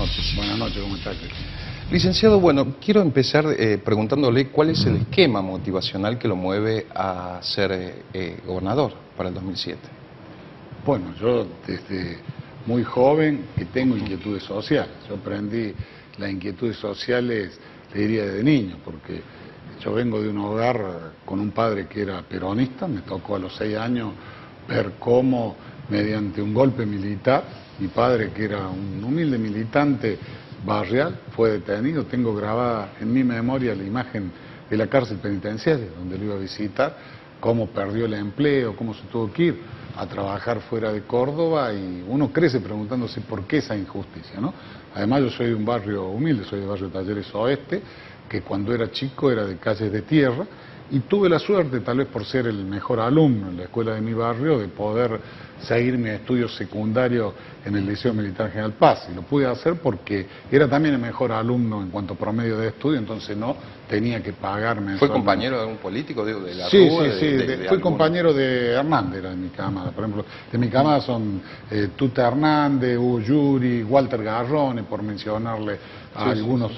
noches. Buenas noches, ¿cómo está? Licenciado, bueno, quiero empezar preguntándole cuál es el esquema motivacional que lo mueve a ser gobernador para el 2007. Bueno, yo desde muy joven que tengo inquietudes sociales. Yo aprendí las inquietudes sociales, te diría, desde niño, porque yo vengo de un hogar con un padre que era peronista. Me tocó a los 6 años ver cómo, mediante un golpe militar, mi padre, que era un humilde militante barrial, fue detenido. Tengo grabada en mi memoria la imagen de la cárcel penitenciaria, donde lo iba a visitar, cómo perdió el empleo, cómo se tuvo que ir a trabajar fuera de Córdoba, y uno crece preguntándose por qué esa injusticia, ¿no? Además, yo soy de un barrio humilde, soy del barrio Talleres Oeste, que cuando era chico era de calles de tierra, y tuve la suerte, tal vez por ser el mejor alumno en la escuela de mi barrio, de poder seguir mis estudios secundarios en el Liceo Militar General Paz. Y lo pude hacer porque era también el mejor alumno en cuanto a promedio de estudio, entonces no tenía que pagarme. ¿Fue compañero de algún político, digo, de la Sí, Rúa? sí, fui compañero de Hernández, era de mi cámara. Por ejemplo, de mi cámara son Tuta Hernández, Hugo Yuri, Walter Garrone, por mencionarle a algunos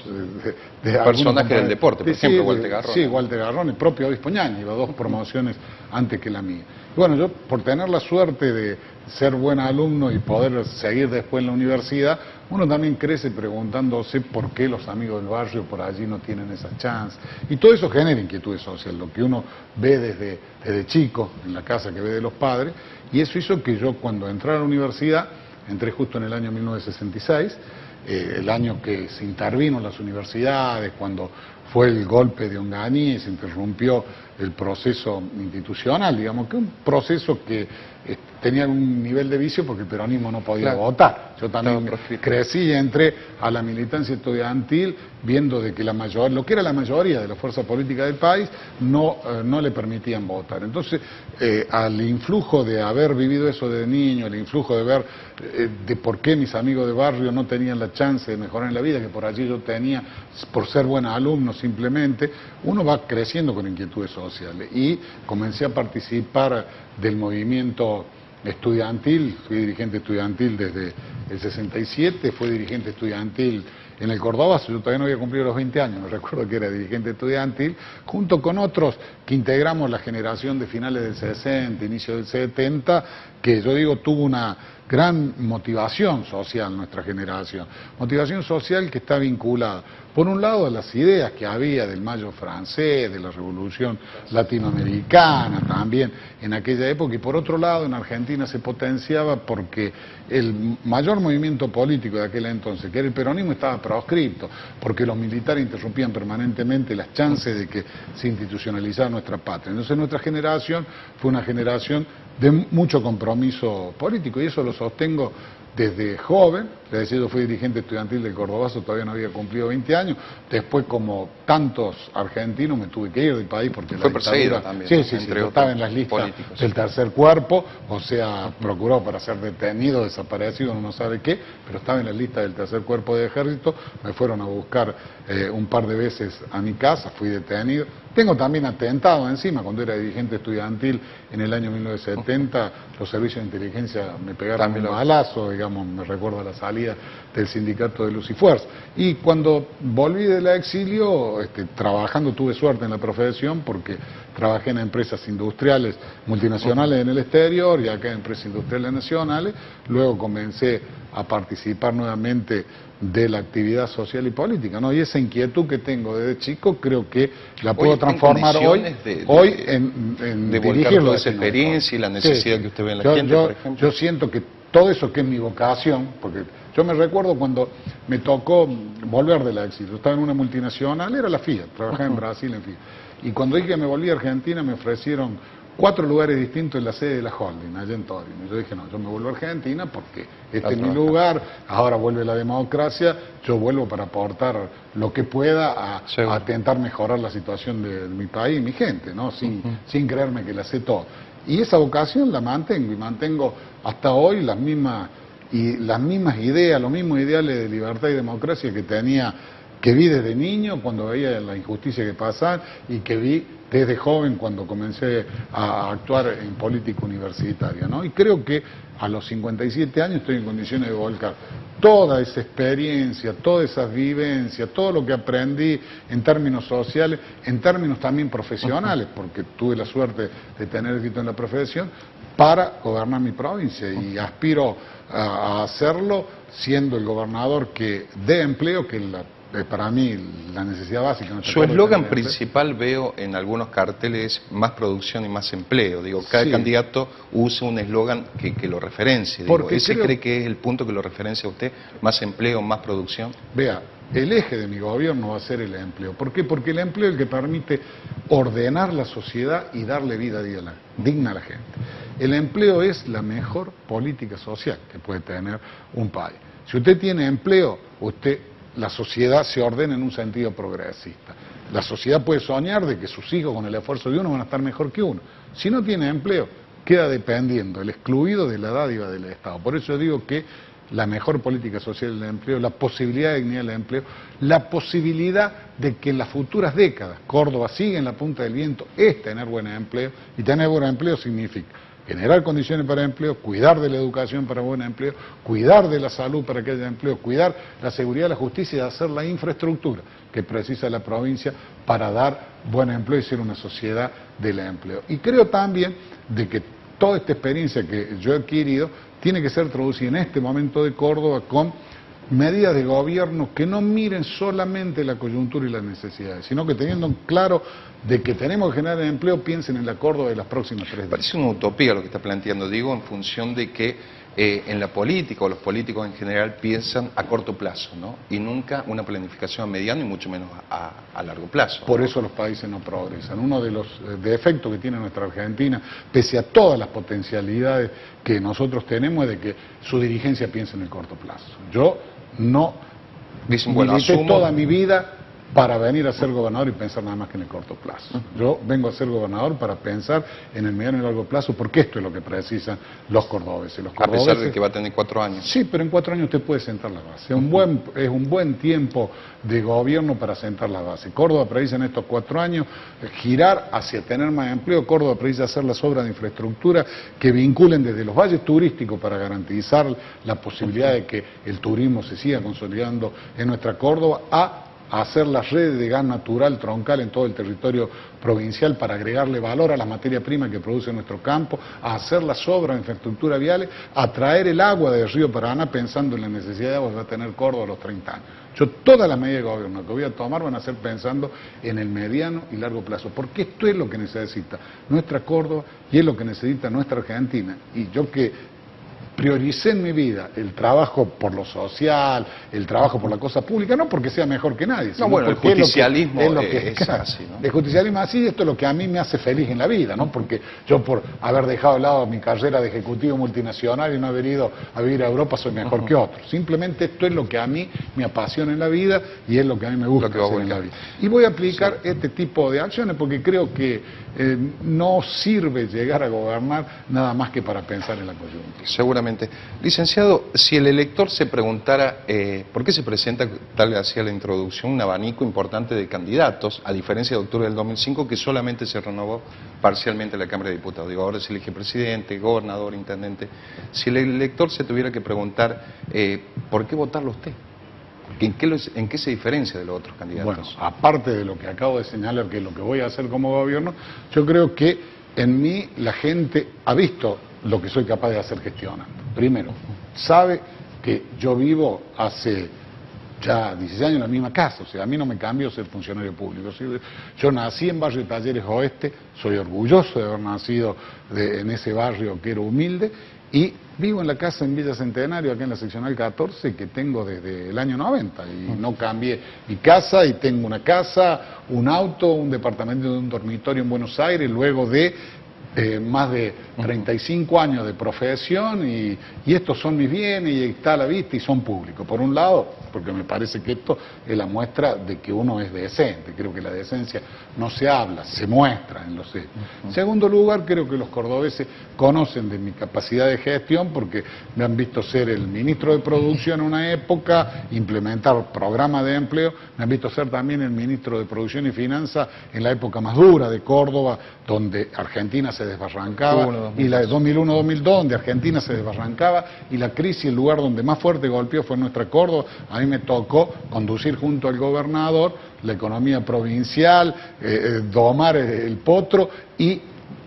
personajes del deporte, por ejemplo, Walter Garrone. Sí, Walter Garrone, el propio Obispo Ñañez, iba 2 promociones antes que la mía. Y bueno, yo por tener la suerte de ser buen alumno y poder seguir después en la universidad, uno también crece preguntándose por qué los amigos del barrio por allí no tienen esa chance. Y todo eso genera inquietud social, lo que uno ve desde chico, en la casa que ve de los padres, y eso hizo que yo, cuando entré a la universidad, entré justo en el año 1966, el año que se intervino en las universidades, cuando fue el golpe de Onganía y se interrumpió el proceso institucional, digamos, que un proceso que tenía un nivel de vicio porque el peronismo no podía votar. Yo también crecí y entré a la militancia estudiantil viendo de que lo que era la mayoría de la fuerza política del país no le permitían votar. Entonces, al influjo de haber vivido eso de niño, el influjo de ver de por qué mis amigos de barrio no tenían la chance de mejorar en la vida, que por allí yo tenía, por ser buen alumno simplemente, uno va creciendo con inquietudes sociales. Y comencé a participar del movimiento estudiantil. Fui dirigente estudiantil desde el 67, fui dirigente estudiantil en el Cordobazo. Yo todavía no había cumplido los 20 años, me recuerdo que era dirigente estudiantil, junto con otros que integramos la generación de finales del 60, inicio del 70, que yo digo tuvo una gran motivación social nuestra generación. Motivación social que está vinculada, por un lado, a las ideas que había del Mayo francés, de la Revolución latinoamericana también en aquella época, y por otro lado, en Argentina se potenciaba porque el mayor movimiento político de aquel entonces, que era el peronismo, estaba proscripto, porque los militares interrumpían permanentemente las chances de que se institucionalizara nuestra patria. Entonces nuestra generación fue una generación de mucho compromiso político, y eso lo sostengo desde joven. Es decir, yo fui dirigente estudiantil del Cordobazo, todavía no había cumplido 20 años. Después, como tantos argentinos, me tuve que ir del país porque fue la perseguido dictadura... también. Sí, yo estaba en las listas políticos del tercer cuerpo, o sea, procurado para ser detenido, desaparecido, no sabe qué, pero estaba en la lista del tercer cuerpo de ejército. Me fueron a buscar un par de veces a mi casa, fui detenido. Tengo también atentado encima. Cuando era dirigente estudiantil en el año 1970, los servicios de inteligencia me pegaron un balazo, digamos, me recuerdo a la salida del sindicato de Luz y Fuerza. Y cuando volví del exilio, trabajando, tuve suerte en la profesión porque trabajé en empresas industriales multinacionales en el exterior y acá en empresas industriales nacionales. Luego comencé a participar nuevamente de la actividad social y política, ¿no? Y esa inquietud que tengo desde chico creo que la puedo transformar hoy en de volcar toda esa experiencia y la necesidad que usted ve en la gente, por ejemplo. Yo siento que todo eso que es mi vocación, porque yo me recuerdo cuando me tocó volver del exilio, estaba en una multinacional, era la Fiat, trabajaba en Brasil en Fiat, y cuando dije que me volví a Argentina me ofrecieron 4 lugares distintos en la sede de la holding, allá en Torino. Yo dije, no, yo me vuelvo a Argentina porque este es mi lugar, ahora vuelve la democracia, yo vuelvo para aportar lo que pueda a intentar mejorar la situación de mi país y mi gente, ¿no? Sin creerme que la sé todo. Y esa vocación la mantengo, y mantengo hasta hoy las mismas ideas, los mismos ideales de libertad y democracia que tenía que vi desde niño cuando veía la injusticia que pasaba y que vi desde joven cuando comencé a actuar en política universitaria, ¿no? Y creo que a los 57 años estoy en condiciones de volcar toda esa experiencia, todas esas vivencias, todo lo que aprendí en términos sociales, en términos también profesionales, porque tuve la suerte de tener éxito en la profesión, para gobernar mi provincia y aspiro a hacerlo siendo el gobernador que dé empleo, que para mí la necesidad básica. Su eslogan principal veo en algunos carteles, más producción y más empleo. Digo, cada candidato usa un eslogan que lo referencie. Digo, ¿ese cree que es el punto que lo referencia a usted? ¿Más empleo, más producción? Vea, el eje de mi gobierno va a ser el empleo. ¿Por qué? Porque el empleo es el que permite ordenar la sociedad y darle vida digna a la gente. El empleo es la mejor política social que puede tener un país. Si usted tiene empleo, la sociedad se ordena en un sentido progresista. La sociedad puede soñar de que sus hijos con el esfuerzo de uno van a estar mejor que uno. Si no tiene empleo, queda dependiendo, el excluido de la dádiva del Estado. Por eso digo que la mejor política social del empleo, la posibilidad de dignidad del empleo, la posibilidad de que en las futuras décadas Córdoba siga en la punta del viento, es tener buen empleo, y tener buen empleo significa generar condiciones para empleo, cuidar de la educación para buen empleo, cuidar de la salud para que haya empleo, cuidar la seguridad, la justicia y hacer la infraestructura que precisa la provincia para dar buen empleo y ser una sociedad del empleo. Y creo también de que toda esta experiencia que yo he adquirido tiene que ser traducida en este momento de Córdoba con medidas de gobierno que no miren solamente la coyuntura y las necesidades, sino que teniendo claro de que tenemos que generar empleo, piensen en la Córdoba de las próximas 3 décadas. Parece una utopía lo que está planteando, digo, en función de que en la política o los políticos en general piensan a corto plazo, ¿no? Y nunca una planificación a mediano y mucho menos a largo plazo. Por eso los países no progresan. Uno de los defectos que tiene nuestra Argentina, pese a todas las potencialidades que nosotros tenemos, es de que su dirigencia piensa en el corto plazo. Yo no milité toda mi vida para venir a ser gobernador y pensar nada más que en el corto plazo. Yo vengo a ser gobernador para pensar en el mediano y largo plazo, porque esto es lo que precisan los cordobeses. A pesar de que va a tener 4 años. Sí, pero en 4 años usted puede sentar la base. Es un buen tiempo de gobierno para sentar la base. Córdoba precisa en estos 4 años girar hacia tener más empleo. Córdoba precisa hacer las obras de infraestructura que vinculen desde los valles turísticos para garantizar la posibilidad de que el turismo se siga consolidando en nuestra Córdoba, a hacer las redes de gas natural troncal en todo el territorio provincial para agregarle valor a la materia prima que produce nuestro campo, a hacer las obras de infraestructura viales, a traer el agua del río Paraná pensando en la necesidad de agua que va a tener Córdoba a los 30 años. Yo todas las medidas de gobierno que voy a tomar van a ser pensando en el mediano y largo plazo, porque esto es lo que necesita nuestra Córdoba y es lo que necesita nuestra Argentina. Y yo que prioricé en mi vida el trabajo por lo social, el trabajo por la cosa pública, no porque sea mejor que nadie, sino bueno, el justicialismo es así, ¿no? El justicialismo es así, y esto es lo que a mí me hace feliz en la vida, ¿no? Porque yo, por haber dejado de lado mi carrera de ejecutivo multinacional y no haber ido a vivir a Europa, soy mejor que otros. Simplemente esto es lo que a mí me apasiona en la vida y es lo que a mí me gusta hacer en la vida. Y voy a aplicar este tipo de acciones porque creo que no sirve llegar a gobernar nada más que para pensar en la coyuntura. Seguramente. Licenciado, si el elector se preguntara por qué se presenta, tal hacía la introducción, un abanico importante de candidatos, a diferencia de octubre del 2005, que solamente se renovó parcialmente la Cámara de Diputados. Digo, ahora se elige presidente, gobernador, intendente. Si el elector se tuviera que preguntar por qué votarlo usted, ¿en qué se diferencia de los otros candidatos? Bueno, aparte de lo que acabo de señalar, que es lo que voy a hacer como gobierno, yo creo que en mí la gente ha visto lo que soy capaz de hacer gestionando. Primero, sabe que yo vivo hace ya 16 años en la misma casa, o sea, a mí no me cambió ser funcionario público. Yo nací en Barrio de Talleres Oeste, soy orgulloso de haber nacido en ese barrio que era humilde, y vivo en la casa en Villa Centenario, acá en la seccional 14, que tengo desde el año 90, y no cambié mi casa, y tengo una casa, un auto, un departamento de un dormitorio en Buenos Aires, luego de más de 35 años de profesión y estos son mis bienes y está a la vista y son públicos. Por un lado, porque me parece que esto es la muestra de que uno es decente. Creo que la decencia no se habla, se muestra en los hechos. En segundo lugar, creo que los cordobeses conocen de mi capacidad de gestión porque me han visto ser el ministro de Producción en una época, implementar programas de empleo, me han visto ser también el ministro de Producción y Finanzas en la época más dura de Córdoba, donde Argentina se desbarrancaba, y la de 2001-2002, donde Argentina se desbarrancaba, y la crisis, el lugar donde más fuerte golpeó fue nuestra Córdoba. A mí me tocó conducir junto al gobernador la economía provincial, domar el potro y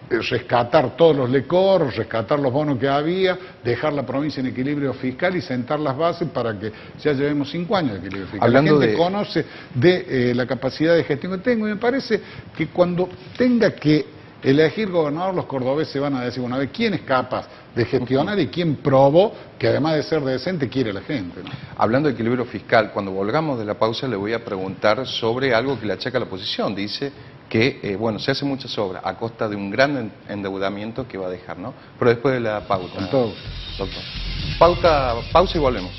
rescatar todos los lecor, rescatar los bonos que había, dejar la provincia en equilibrio fiscal y sentar las bases para que ya llevemos 5 años de equilibrio fiscal. La gente conoce de la capacidad de gestión que tengo y me parece que cuando tenga que elegir gobernador, los cordobeses van a decir una vez quién es capaz de gestionar y quién probó que además de ser decente quiere a la gente, ¿no? Hablando de equilibrio fiscal, cuando volvamos de la pausa le voy a preguntar sobre algo que le achaca la oposición. Dice que, bueno, se hace muchas obras a costa de un gran endeudamiento que va a dejar, ¿no? Pero después de la pausa. Con todo. Doctor. Pausa y volvemos.